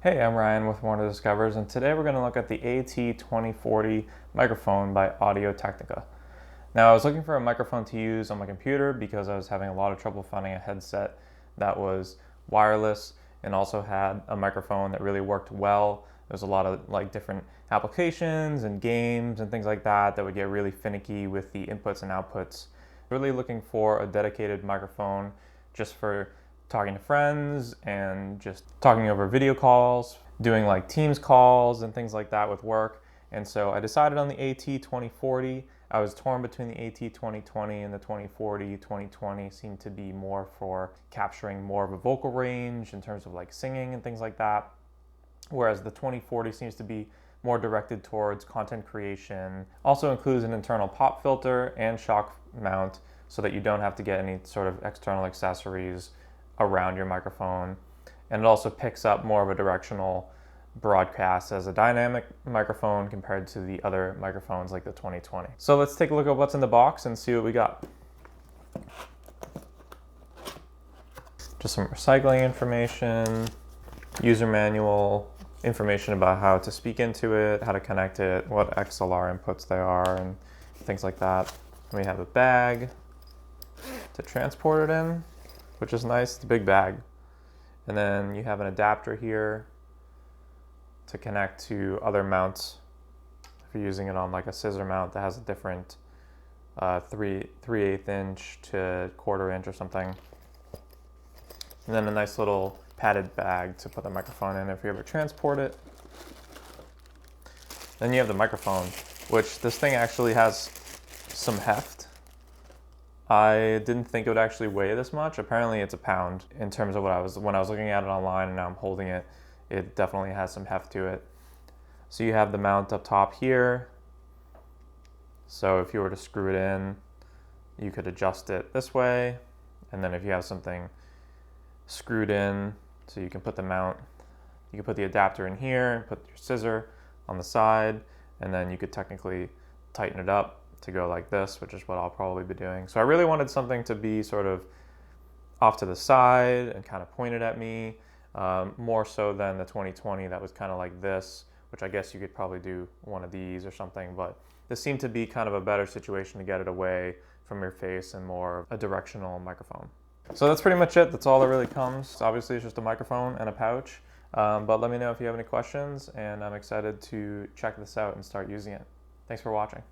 Hey, I'm Ryan with Warner Discovers, and today we're going to look at the AT2040 microphone by Audio-Technica. Now, I was looking for a microphone to use on my computer because I was having a lot of trouble finding a headset that was wireless and also had a microphone that really worked well. There's a lot of different applications and games and things like that would get really finicky with the inputs and outputs. Really looking for a dedicated microphone just for talking to friends and just talking over video calls, doing like Teams calls and things like that with work. And so I decided on the AT2040. I was torn between the AT2020 and the 2040. 2020 seemed to be more for capturing more of a vocal range in terms of like singing and things like that. Whereas the 2040 seems to be more directed towards content creation. Also includes an internal pop filter and shock mount so that you don't have to get any sort of external accessories around your microphone. And it also picks up more of a directional broadcast as a dynamic microphone compared to the other microphones like the 2020. So let's take a look at what's in the box and see what we got. Just some recycling information, user manual, information about how to speak into it, how to connect it, what XLR inputs they are, and things like that. We have a bag to transport it in, which is nice. It's a big bag. And then you have an adapter here to connect to other mounts. If you're using it on like a scissor mount that has a different 3/8 inch to 1/4 inch or something. And then a nice little padded bag to put the microphone in if you ever transport it. Then you have the microphone, which this thing actually has some heft. I didn't think it would actually weigh this much. Apparently it's a pound in terms of when I was looking at it online, and now I'm holding it. It definitely has some heft to it. So you have the mount up top here. So if you were to screw it in, you could adjust it this way. And then if you have something screwed in, so you can put the mount, you can put the adapter in here, put your scissor on the side, and then you could technically tighten it up to go like this, which is what I'll probably be doing. So I really wanted something to be sort of off to the side and kind of pointed at me, more so than the 2020 that was kind of like this, which I guess you could probably do one of these or something, but this seemed to be kind of a better situation to get it away from your face and more a directional microphone. So that's pretty much it. That's all that really comes. Obviously it's just a microphone and a pouch, but let me know if you have any questions, and I'm excited to check this out and start using it. Thanks for watching.